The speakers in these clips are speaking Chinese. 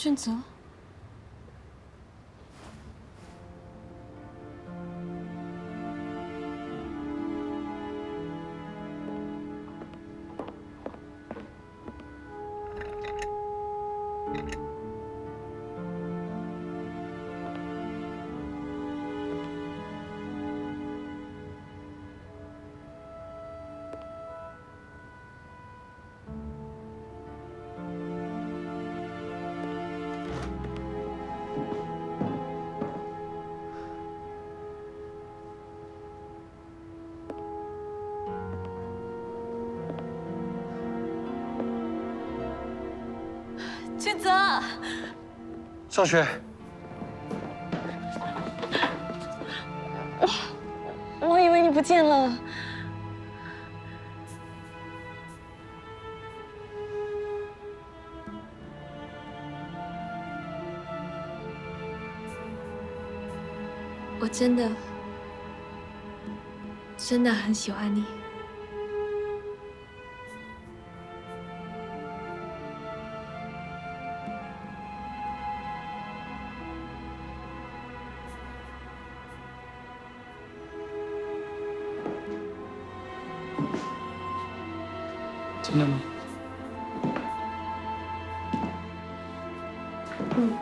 俊泽，俊泽，尚雪，我以为你不见了。我真的很喜欢你。真的吗？嗯。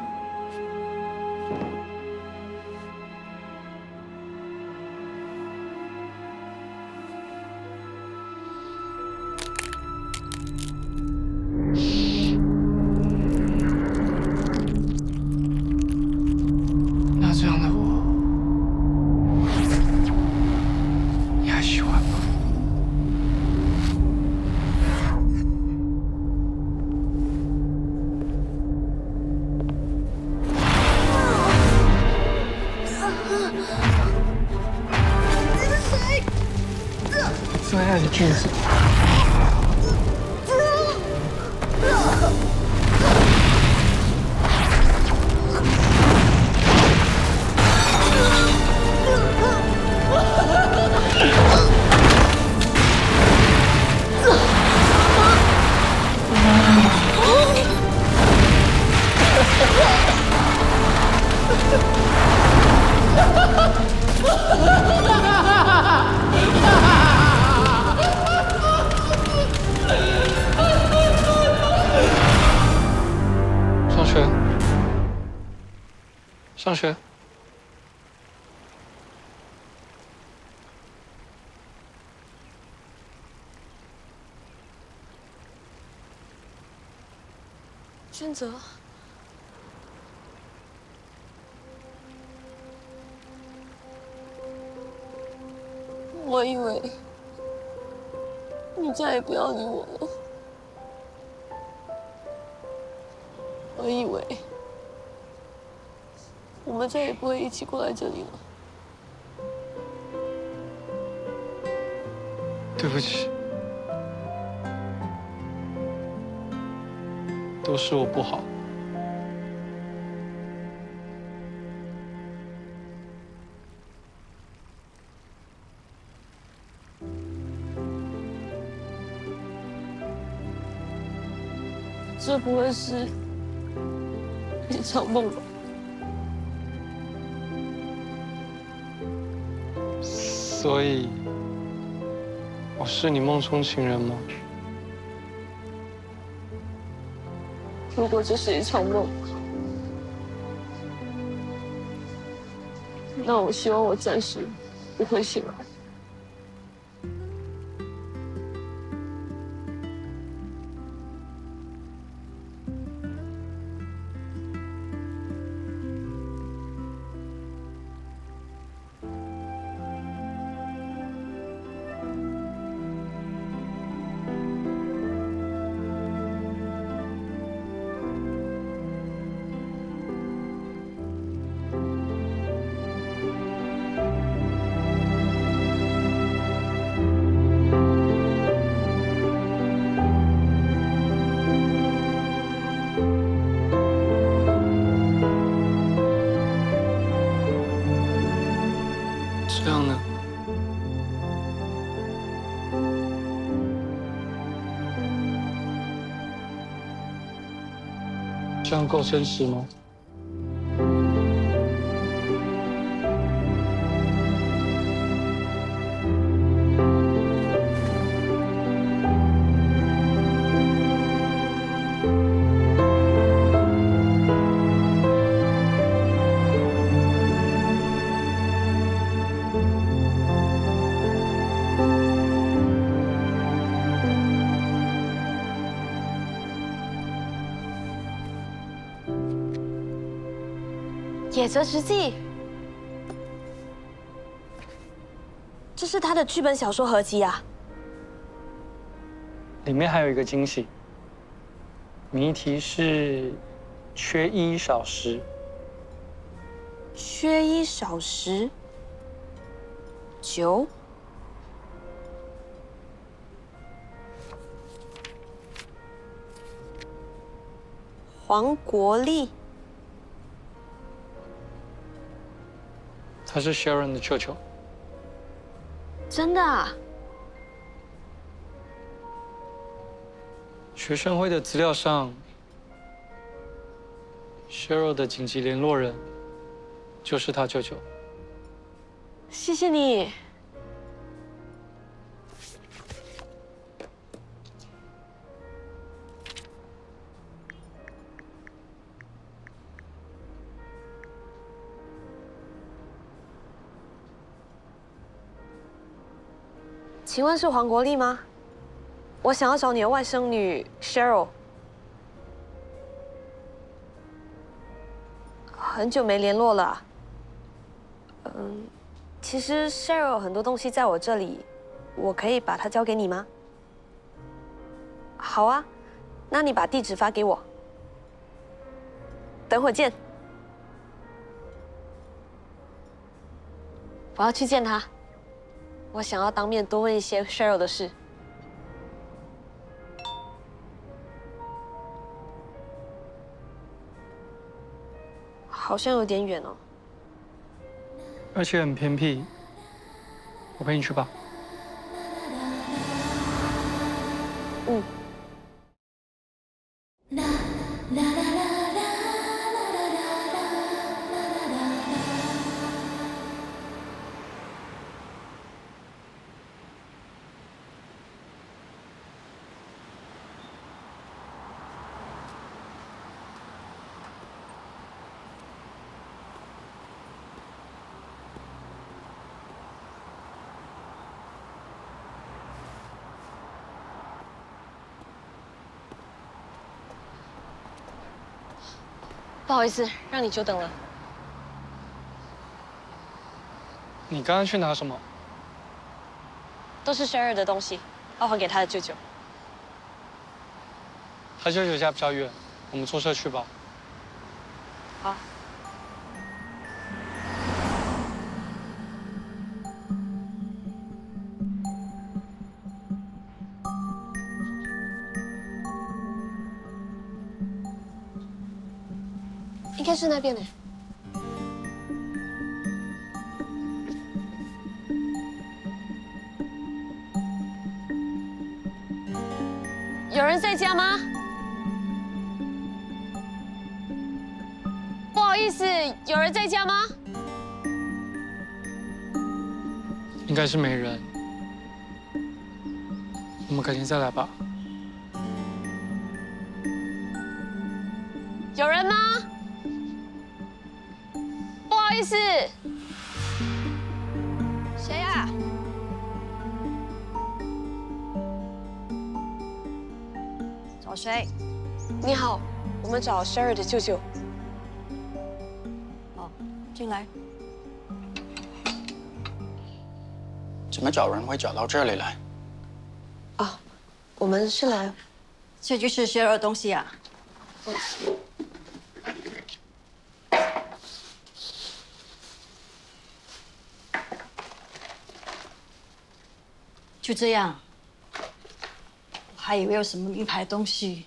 那这样的我，你还喜欢吗？最爱的俊子。上学。俊泽，我以为你再也不要理我了，我以为我们再也不会一起过来这里了。对不起，都是我不好。这不会是一场梦吧？所以，我是你梦中情人吗？如果这是一场梦，那我希望我暂时不会醒来。这样够绅士吗？野泽直纪，这是他的剧本小说合集啊！里面还有一个惊喜，谜题是缺一少十。缺一少十，9。黄国立，他是 Sharon 的舅舅。真的啊？学生会的资料上 ，Sharon 的紧急联络人就是他舅舅。谢谢你。请问是黄国立吗？我想要找你的外甥女 Cheryl。很久没联络了。其实 Cheryl 很多东西在我这里，我可以把它交给你吗？好啊，那你把地址发给我。等会见。我要去见他。我想要当面多问一些 Cheryl 的事。好像有点远哦。而且很偏僻，我陪你去吧。嗯。不好意思，让你久等了。你刚刚去拿什么？都是 Cheryl 的东西，要还给他的舅舅。他舅舅家比较远，我们坐车去吧。好。应该是那边呢。有人在家吗？不好意思，有人在家吗？应该是没人，我们改天再来吧。有人吗？不好意思。谁呀？找谁？你好，我们找 Cheryl 的舅舅。好，进来。怎么找人会找到这里来？哦，我们是来，这就是Cheryl的东西啊。就这样，我还以为有什么名牌东西。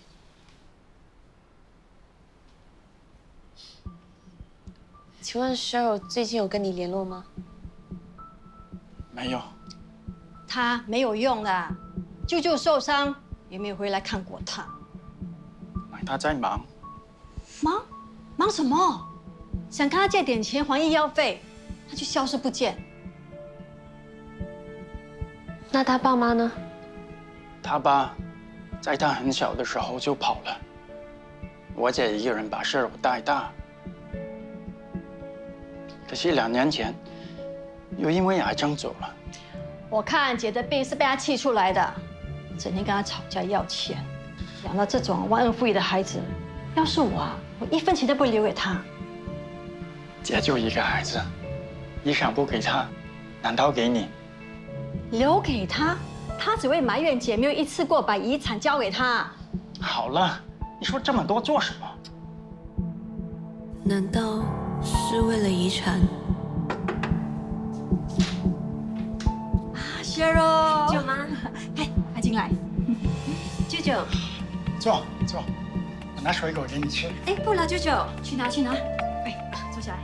请问 Cheryl 最近有跟你联络吗？没有。他没有用的，舅舅受伤也没有回来看过他。他在忙。忙？忙什么？想跟他借点钱还医药费，他就消失不见。那他爸妈呢？他爸在他很小的时候就跑了，我姐一个人把Cheryl带大。可惜2年前又因为癌症走了。我看姐的病是被他气出来的，整天跟他吵架要钱，养到这种忘恩负义的孩子，要是我啊，我1分钱都不会留给他。姐就一个孩子，遗产不给他，难道给你？留给他，他只会埋怨姐没有一次过把遗产交给他。好了，你说这么多做什么？难道是为了遗产？Cheryl，舅妈，哎，快进来。舅舅，坐，我拿水果给你吃。哎，不了，舅舅，去拿。哎，坐下来。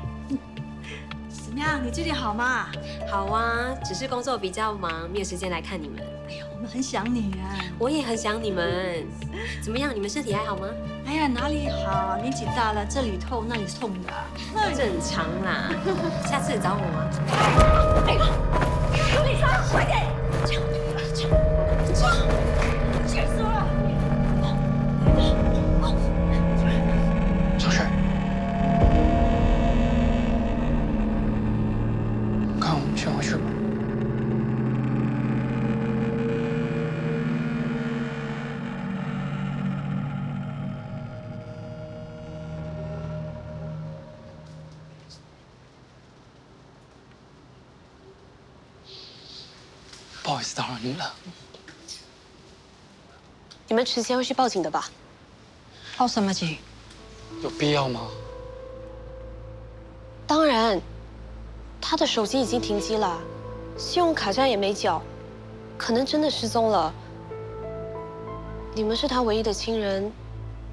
怎么样？你最近好吗？好啊，只是工作比较忙，没有时间来看你们。哎呀，我们很想你啊。我也很想你们。怎么样？你们身体还好吗？哎呀，哪里好？年纪大了，这里痛那里痛的。正常啦。下次找我吗？哎，卢丽莎，快点！气死我了！小事。看我们先回去吧。不好意思打扰您了。你们迟些会去报警的吧？报什么警？有必要吗？当然，他的手机已经停机了，信用卡债也没缴，可能真的失踪了。你们是他唯一的亲人，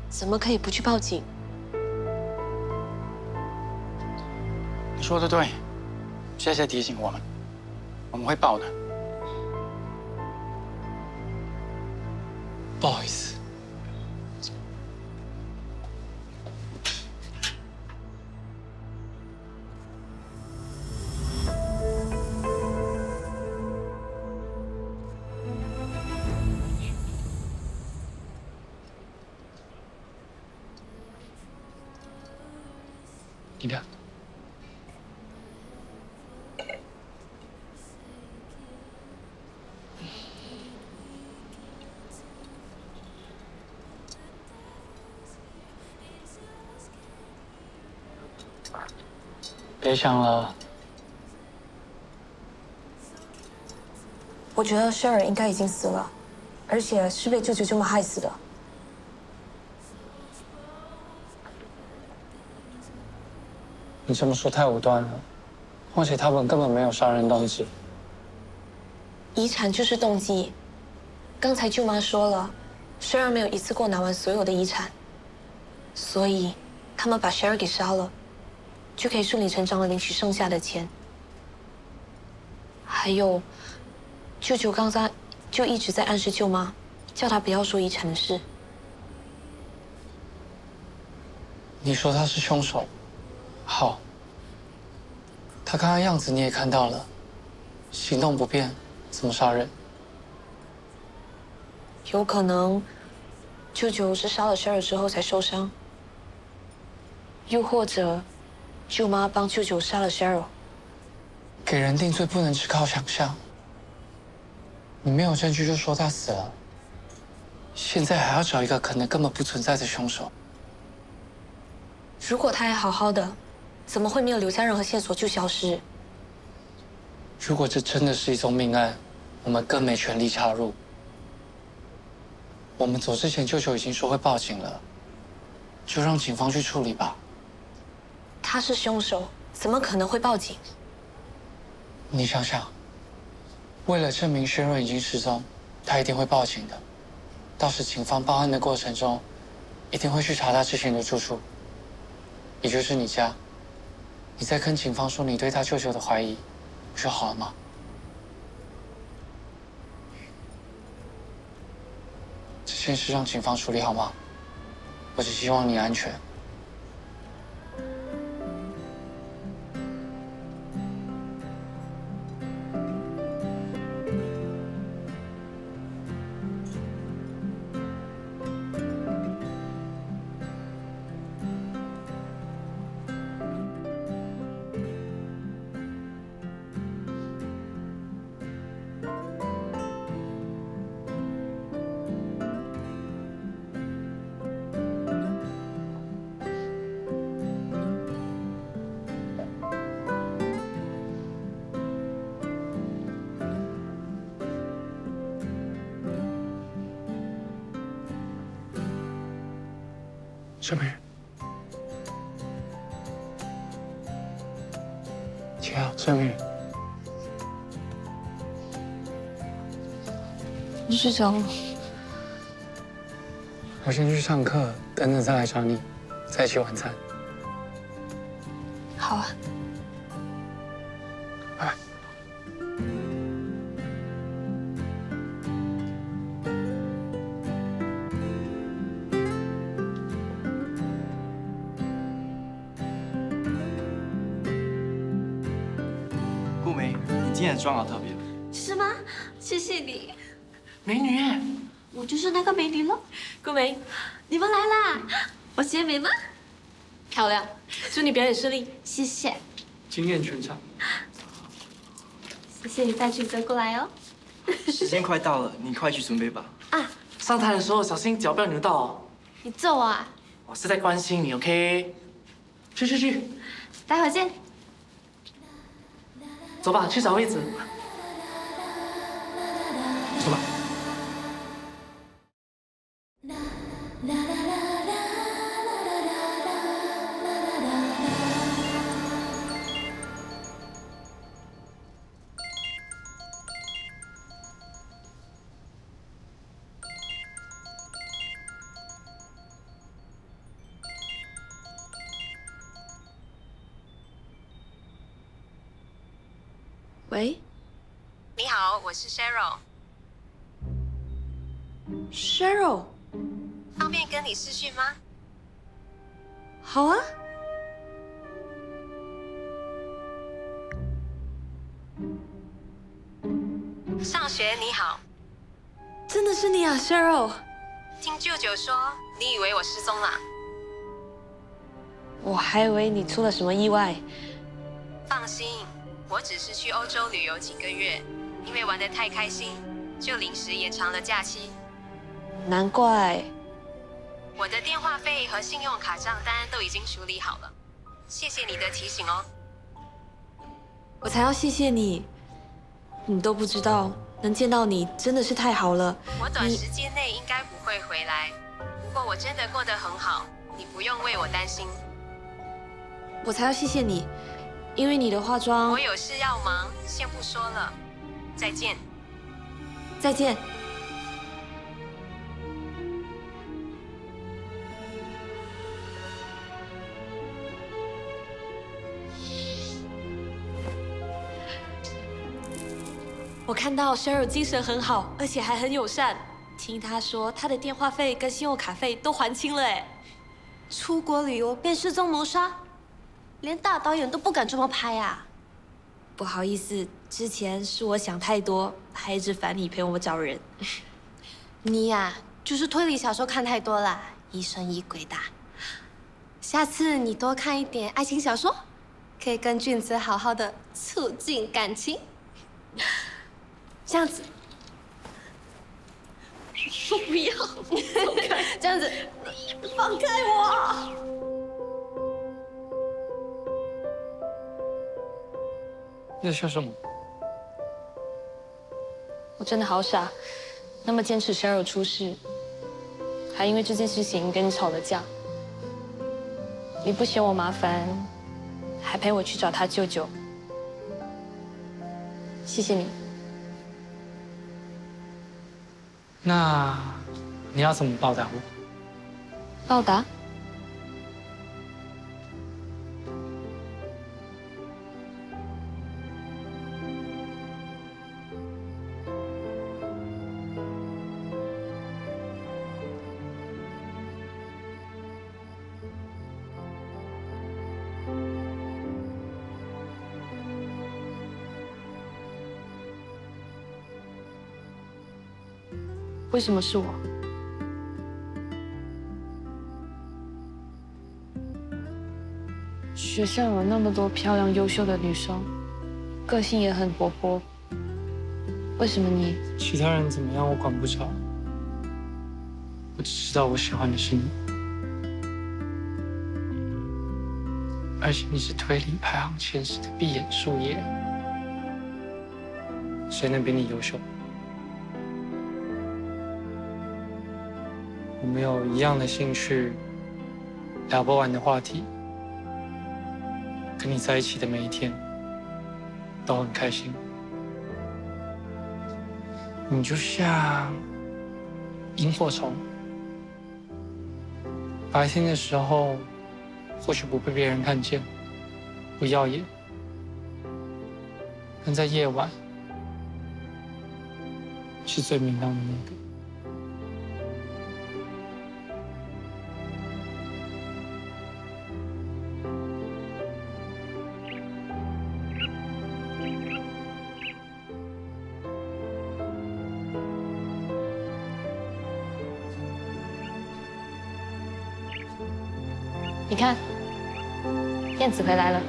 怎么可以不去报警？你说的对，谢谢提醒我们，我们会报的。不好意思。你的。别想了，我觉得Cheryl应该已经死了，而且是被舅舅舅妈害死的。你这么说太武断了，况且他们根本没有杀人动机。遗产就是动机。刚才舅妈说了，Cheryl没有一次过拿完所有的遗产，所以他们把Cheryl给杀了，就可以顺理成章的领取剩下的钱。还有，舅舅刚才就一直在暗示舅妈，叫她不要说遗产的事。你说他是凶手，好。他刚刚样子你也看到了，行动不便，怎么杀人？有可能，舅舅是杀了Cheryl之后才受伤，又或者，舅妈帮舅舅杀了Cheryl。给人定罪不能只靠想象。你没有证据就说他死了，现在还要找一个可能根本不存在的凶手。如果他还好好的，怎么会没有留下任何线索就消失？如果这真的是一宗命案，我们更没权利插入。我们走之前，舅舅已经说会报警了，就让警方去处理吧。他是凶手，怎么可能会报警？你想想，为了证明Cheryl已经失踪，他一定会报警的。到时警方报案的过程中，一定会去查他之前的住处，也就是你家。你再跟警方说你对他舅舅的怀疑，不就好了吗？这件事让警方处理好吗？我只希望你安全。盛明，起来，盛明。我睡着了。我先去上课，等等再来找你，在一起晚餐。好啊。拜拜。顾梅，你今天的妆好特别。是吗？谢谢你，美女，我就是那个美女喽。顾梅，你们来啦！我显美吗？漂亮，祝你表演顺利。谢谢，惊艳全场。谢谢你带裙子过来哦。时间快到了，你快去准备吧。啊，上台的时候小心脚不要扭到哦。你揍我啊？我是在关心你，OK？去，待会儿见。走吧，去找位子。走吧。喂你好，我是 Cheryl， ，Cheryl。方便跟你视讯吗？好啊。上学你好，真的是你啊，Cheryl。听舅舅说你以为我失踪了。我还以为你出了什么意外。放心，我只是去欧洲旅游几个月，因为玩得太开心，就临时延长了假期。难怪。我的电话费和信用卡账单都已经处理好了，谢谢你的提醒哦。我才要谢谢你。你都不知道，能见到你真的是太好了。我短时间内应该不会回来，不过我真的过得很好，你不用为我担心。我才要谢谢你，因为你的化妆。我有事要忙，先不说了，再见。再见。我看到 Cheryl 精神很好，而且还很友善。听她说，她的电话费跟信用卡费都还清了哎。出国旅游变失踪谋杀，连大导演都不敢这么拍啊！不好意思，之前是我想太多，还一直烦你陪我找人。你呀，就是推理小说看太多了，疑神疑鬼的。下次你多看一点爱情小说，可以跟俊子好好的促进感情。这样子，我不要，走开！这样子，放开我！你在笑什么？我真的好傻，那么坚持 Cheryl 出事，还因为这件事情跟你吵了架。你不嫌我麻烦，还陪我去找他舅舅。谢谢你。那你要怎么报答我？报答？为什么是我？学校有那么多漂亮优秀的女生，个性也很活泼，为什么你？其他人怎么样我管不着，我只知道我喜欢的是你，而且你是推理排行前10的闭眼术业，谁能比你优秀？我们有一样的兴趣，聊不完的话题。跟你在一起的每一天都很开心。你就像萤火虫，白天的时候或许不被别人看见，不耀眼，但在夜晚是最明亮的那个。你看，燕子回来了。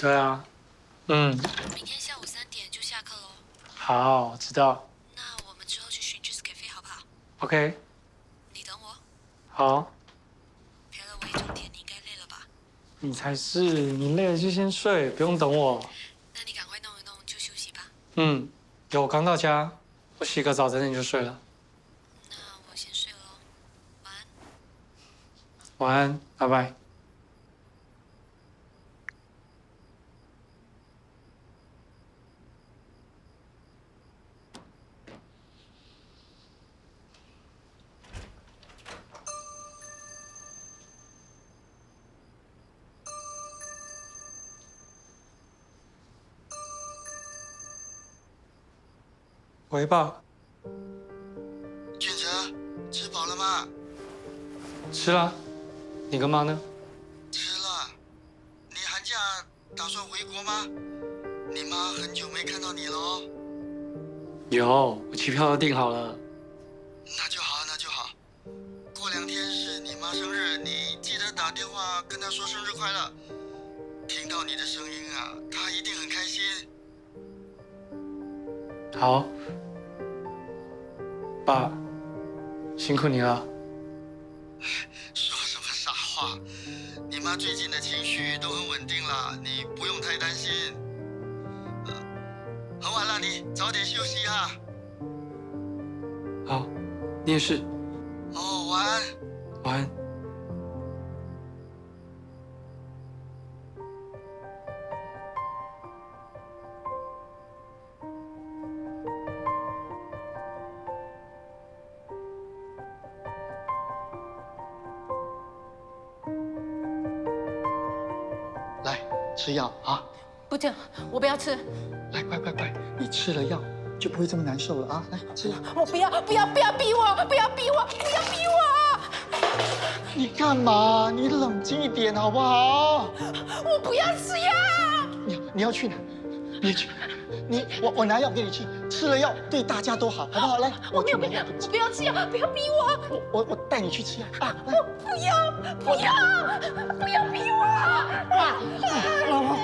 对啊，明天下午3点就下课喽。好，知道。那我们之后去寻 Juice Cafe 好不好？ OK， 你等我。好。陪了我一整天，你应该累了吧？你才是，你累了就先睡，不用等我。那你赶快弄一弄就休息吧。有，我刚到家，我洗个澡，等等就睡了。那我先睡喽，晚安。晚安，拜拜。喂，爸。俊哲，吃饱了吗？吃了。你干嘛呢？吃了。你寒假打算回国吗？你妈很久没看到你了哦。有，我机票都订好了。那就好，那就好。过2天是你妈生日，你记得打电话跟她说生日快乐。听到你的声音啊，她一定很开心。好。爸，辛苦你了。说什么傻话？你妈最近的情绪都很稳定了，你不用太担心。很晚了，你早点休息啊。好，你也是。哦，晚安。晚安。来，吃药啊！不行，我不要吃，来，快，你吃了药就不会这么难受了啊！来，吃药。我不要逼我，不要逼我！你干嘛？你冷静一点好不好？我不要吃药！你要去哪？别去！我拿药给你吃，吃了药对大家都好，好不好？来，我没有病，我不要吃药，不要逼我！我带你去吃药啊！来，不要逼我！老婆，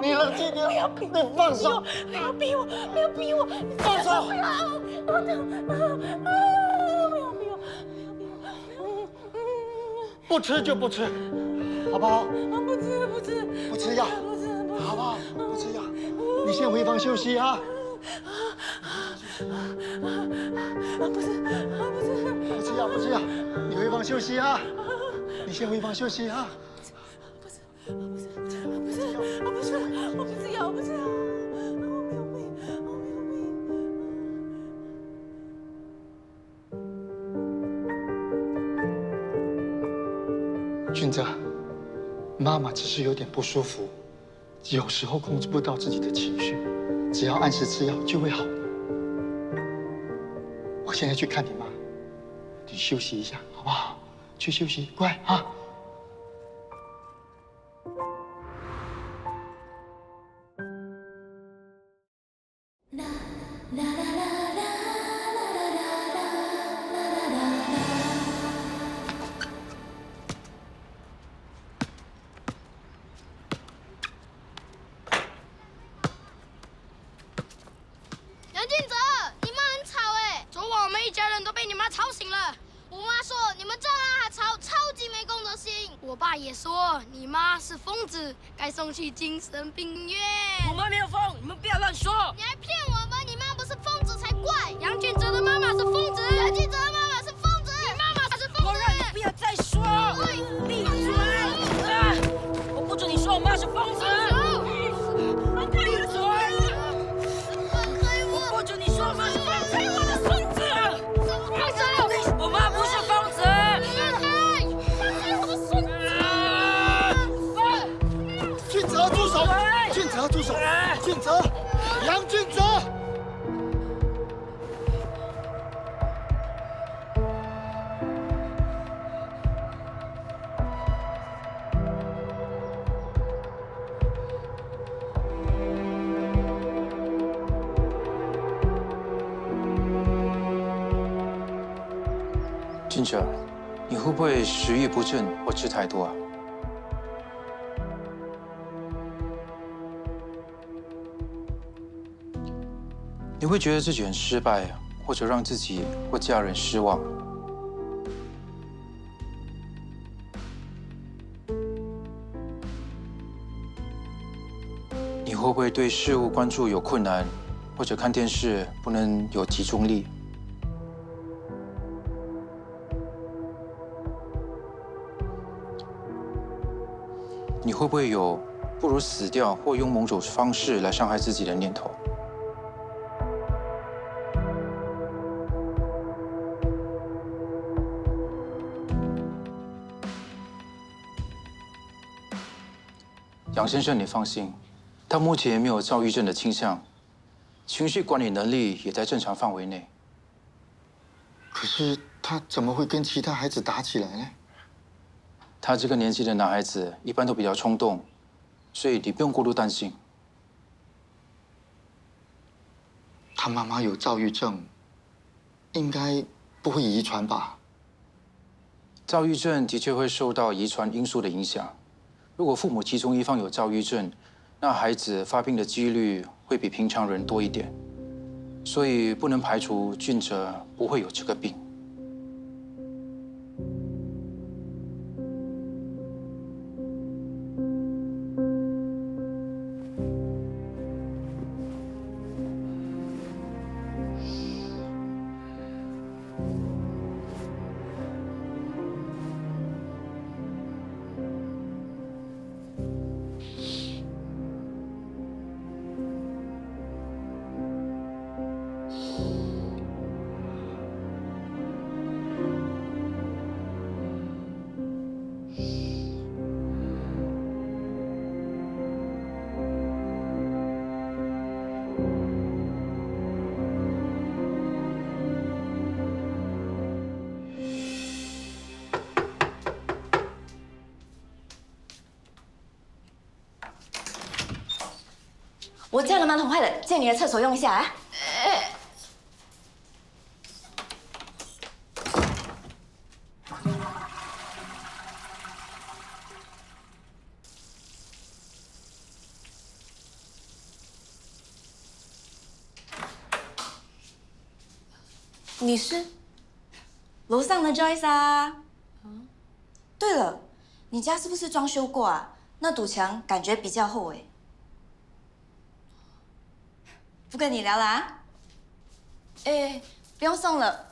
你冷静点，你放手，不要逼我！放手！不要逼我！不吃就不吃，好不好？不吃药，好不好？不吃药，你先回房休息啊！不吃药，你回房休息啊！你先回房休息啊！我不吃药，我没有病。俊哲，妈妈只是有点不舒服，有时候控制不到自己的情绪，只要按时吃药就会好。我现在去看你妈，你休息一下好不好？去休息，乖啊！杨俊哲，你妈很吵哎！你们这样还超级没公德心！我爸也说你妈是疯子，该送去精神病院。我妈没有疯，你们不要乱说！你还骗我们，你妈不是疯子才怪！杨俊哲的妈妈是疯子，杨俊哲的妈妈是疯子，你妈妈才是疯子！我让你不要再说！闭嘴！我不准你说我妈是疯子！闭嘴！我不准你说我妈是疯子！我的孙子！我妈不是疯子！俊哲，住手！俊哲，住手！俊哲，杨俊哲。俊哲，你会不会食欲不振或吃太多啊？你会觉得自己很失败，或者让自己或家人失望。你会不会对事物关注有困难，或者看电视不能有集中力？你会不会有不如死掉或用某种方式来伤害自己的念头？杨先生，你放心，他目前没有躁郁症的倾向，情绪管理能力也在正常范围内。可是他怎么会跟其他孩子打起来呢？他这个年纪的男孩子一般都比较冲动，所以你不用过度担心。他妈妈有躁郁症，应该不会遗传吧？躁郁症的确会受到遗传因素的影响。如果父母其中一方有躁郁症，那孩子发病的几率会比平常人多一点，所以不能排除俊哲不会有这个病。我家的马桶坏了，借你的厕所用一下啊。你是？楼上的 Joyce 啊。对了，你家是不是装修过啊？那堵墙感觉比较厚哎。不跟你聊了啊。哎，不用送了。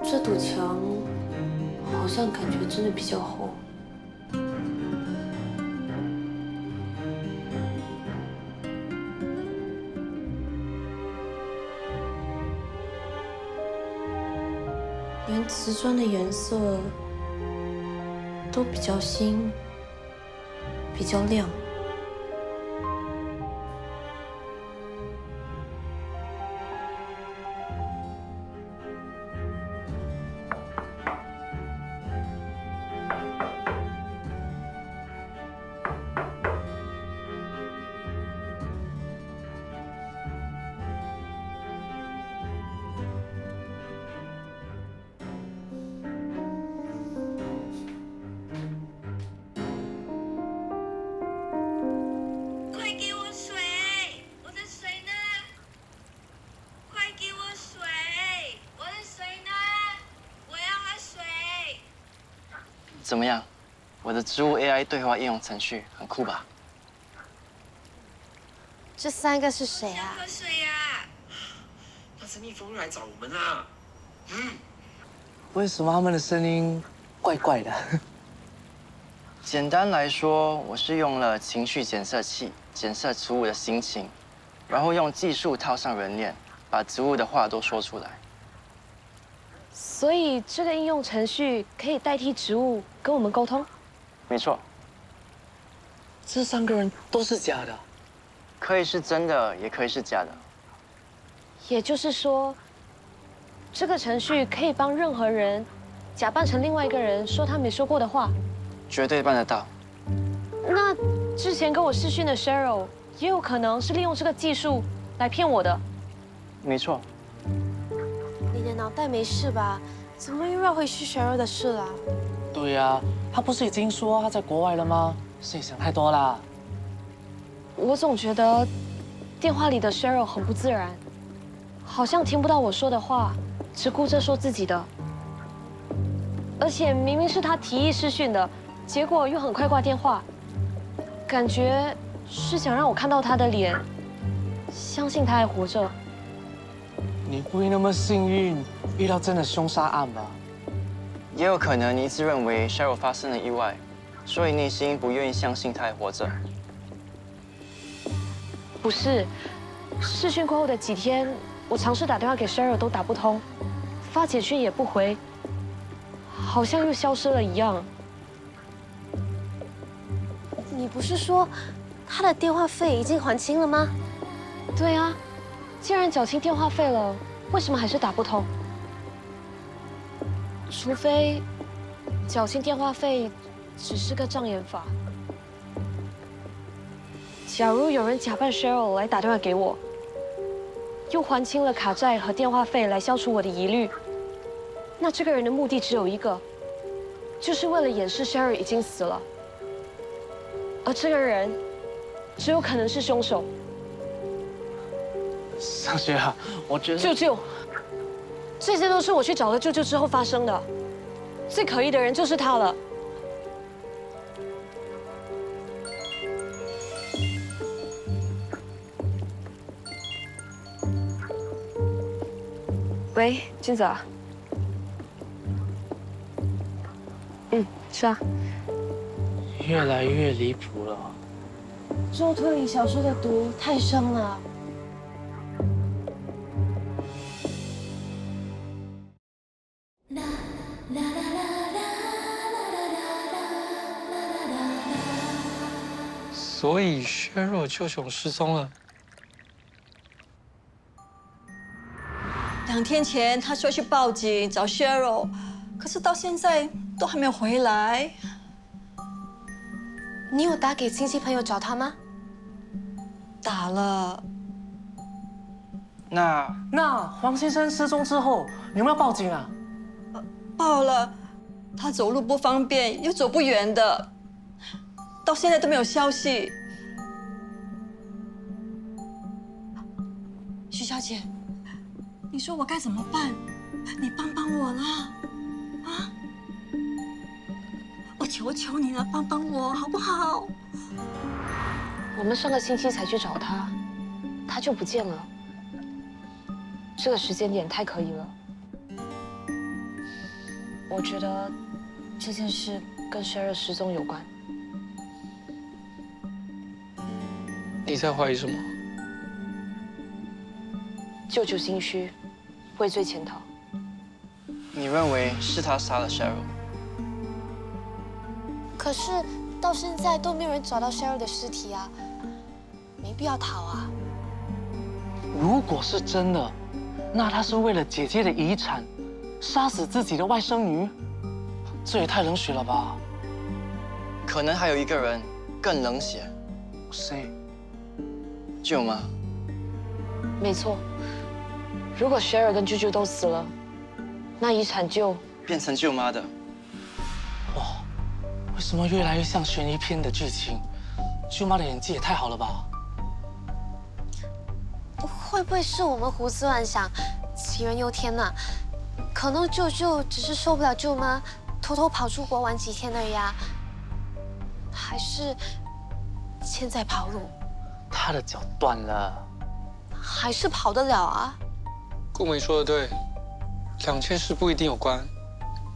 这堵墙好像感觉真的比较厚。连瓷砖的颜色都比较新，比较亮。怎么样？我的植物 AI 对话应用程序很酷吧？这3个是谁啊？喝水呀！那是蜜蜂又来找我们啦。为什么他们的声音怪怪的？简单来说，我是用了情绪检测器检测植物的心情，然后用技术套上人脸，把植物的话都说出来。所以这个应用程序可以代替植物跟我们沟通。没错，这3个人都是假的。可以是真的，也可以是假的。也就是说，这个程序可以帮任何人假扮成另外一个人，说他没说过的话。绝对办得到。那之前跟我视讯的 Cheryl 也有可能是利用这个技术来骗我的。没错。你的脑袋没事吧？怎么又绕回去 Cheryl 的事了？对呀，他不是已经说他在国外了吗？是你想太多啦。我总觉得电话里的 Cheryl 很不自然，好像听不到我说的话，只顾着说自己的。而且明明是他提议视讯的，结果又很快挂电话，感觉是想让我看到他的脸，相信他还活着。你不会那么幸运遇到真的凶杀案吧？也有可能你一直认为 Cheryl 发生了意外，所以内心不愿意相信他还活着。不是，视讯过后的几天，我尝试打电话给 Cheryl 都打不通，发简讯也不回，好像又消失了一样。你不是说他的电话费已经还清了吗？对啊，既然缴清电话费了，为什么还是打不通？除非缴清电话费只是个障眼法。假如有人假扮 Cheryl 来打电话给我，又还清了卡债和电话费来消除我的疑虑，那这个人的目的只有一个，就是为了掩饰 Cheryl 已经死了。而这个人只有可能是凶手。上学啊，我觉得舅舅，这些都是我去找了舅舅之后发生的。最可疑的人就是他了。喂，君子啊。是啊。越来越离谱了。做推理小说的毒太深了。所以削弱舅舅失踪了。2天前他说去报警找 Cheryl， 可是到现在都还没有回来。你有打给亲戚朋友找他吗？打了。那黄先生失踪之后，你有没有报警啊？报了，他走路不方便，又走不远的，到现在都没有消息。徐小姐，你说我该怎么办？你帮帮我啦！啊！我求求你了，帮帮我好不好？我们上个星期才去找他，他就不见了。这个时间点太可疑了。我觉得这件事跟 Cheryl 失踪有关。你在怀疑什么？舅舅心虚，畏罪潜逃。你认为是他杀了 Cheryl？ 可是到现在都没有人找到 Cheryl 的尸体啊，没必要逃啊。如果是真的，那他是为了姐姐的遗产，杀死自己的外甥女，这也太冷血了吧？可能还有一个人更冷血。谁？舅妈。没错，如果 Cheryl 跟舅舅都死了，那遗产就变成舅妈的。哇，为什么越来越像悬疑片的剧情？舅妈的演技也太好了吧？会不会是我们胡思乱想、杞人忧天呢？可能舅舅只是受不了舅妈偷偷跑出国玩几天而已啊，还是现在跑路？他的脚断了，还是跑得了啊？顾梅说的对，2件事不一定有关，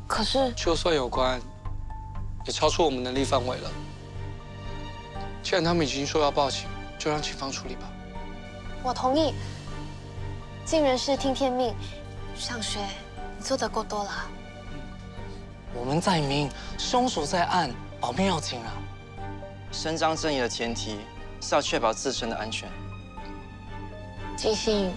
可是就算有关，也超出我们能力范围了。既然他们已经说要报警，就让警方处理吧。我同意。尽人事听天命，上学你做得够多了。我们在明，凶手在暗，保命要紧啊！伸张正义的前提是要确保自身的安全。金星，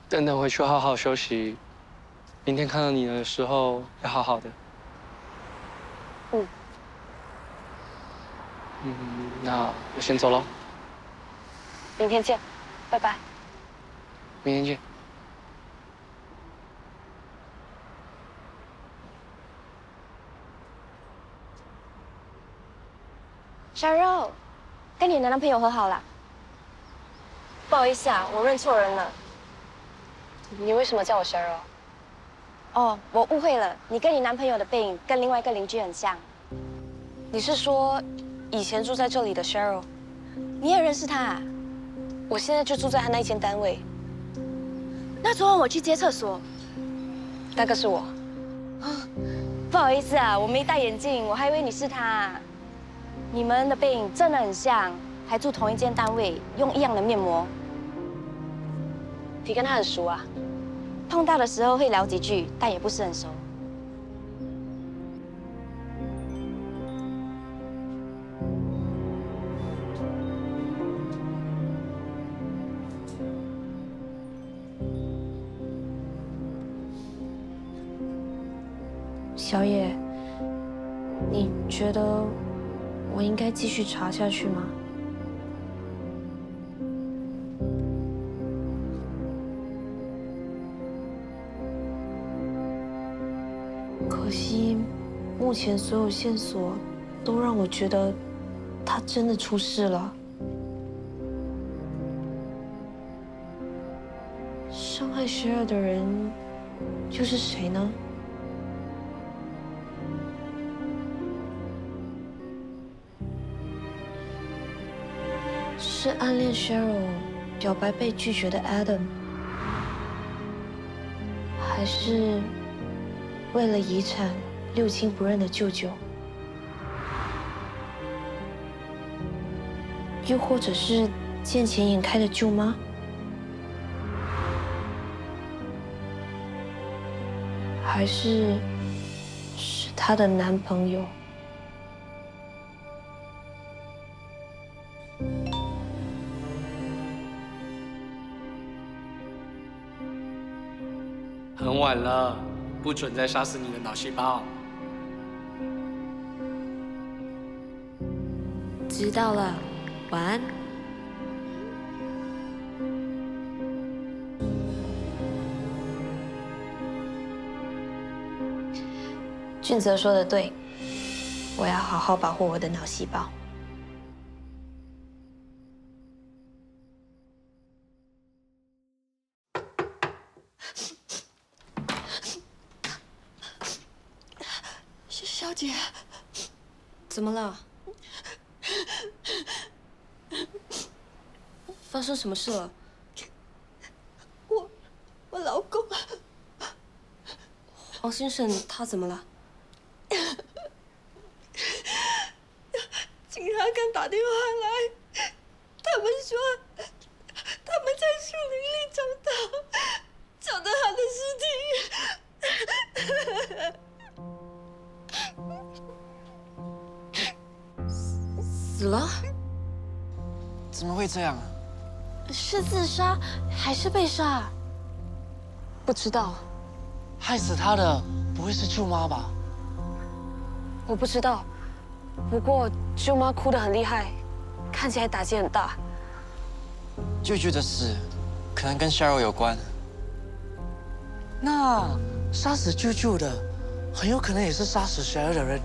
等等回去好好休息，明天看到你的时候要好好的。那我先走了。明天见，拜拜。明天见。小肉，跟你的男朋友和好了。不好意思啊，我认错人了。你为什么叫我 Cheryl？ 哦，我误会了，你跟你男朋友的背影跟另外一个邻居很像。你是说以前住在这里的 Cheryl？ 你也认识他啊？我现在就住在他那间单位。那昨晚我去接厕所，那个是我。不好意思啊，我没戴眼镜，我还以为你是他。你们的背影真的很像，还住同一间单位，用一样的面膜。你跟他很熟啊？碰到的时候会聊几句，但也不是很熟。小野，你觉得我应该继续查下去吗？可惜，目前所有线索都让我觉得他真的出事了。伤害12的人又是谁呢？是暗恋 Cheryl、表白被拒绝的 Adam， 还是为了遗产六亲不认的舅舅？又或者是见钱眼开的舅妈？还是她的男朋友？很晚了，不准再杀死你的脑细胞。知道了，晚安。俊泽说的对，我要好好保护我的脑细胞。小姐，怎么了？发生什么事了？我老公黄先生他怎么了？警察刚打电话来，他们说他们在树林里找到他的尸体。死了？怎么会这样啊？是自杀还是被杀？不知道。害死他的不会是舅妈吧？我不知道。不过舅妈哭得很厉害，看起来打击很大。舅舅的死可能跟 Cheryl 有关。那杀死舅舅的，很有可能也是杀死12的人。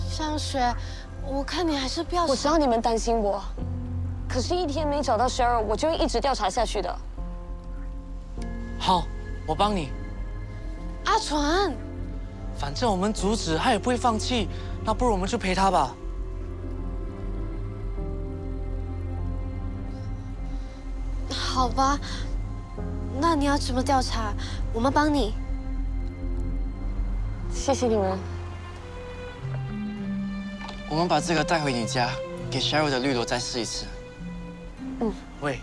上学，我看你还是不要。我知道你们担心我，可是一天没找到 Cheryl， 我就会一直调查下去的。好，我帮你。阿传，反正我们阻止他也不会放弃，那不如我们去陪他吧。好吧，那你要怎么调查？我们帮你。谢谢你们。我们把这个带回你家，给 Cheryl 的绿萝再试一次。喂，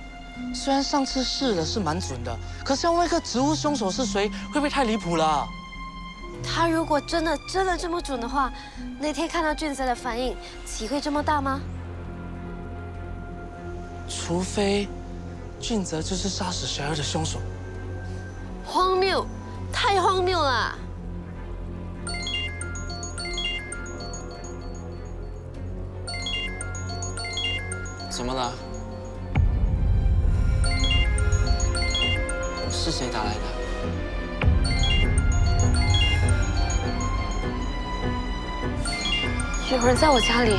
虽然上次试的是蛮准的，可是要问一个植物凶手是谁，会不会太离谱了？他如果真的这么准的话，那天看到俊泽的反应，机会这么大吗？除非俊泽就是杀死雪儿的凶手。荒谬，太荒谬了！怎么了？是谁打来的？有人在我家里。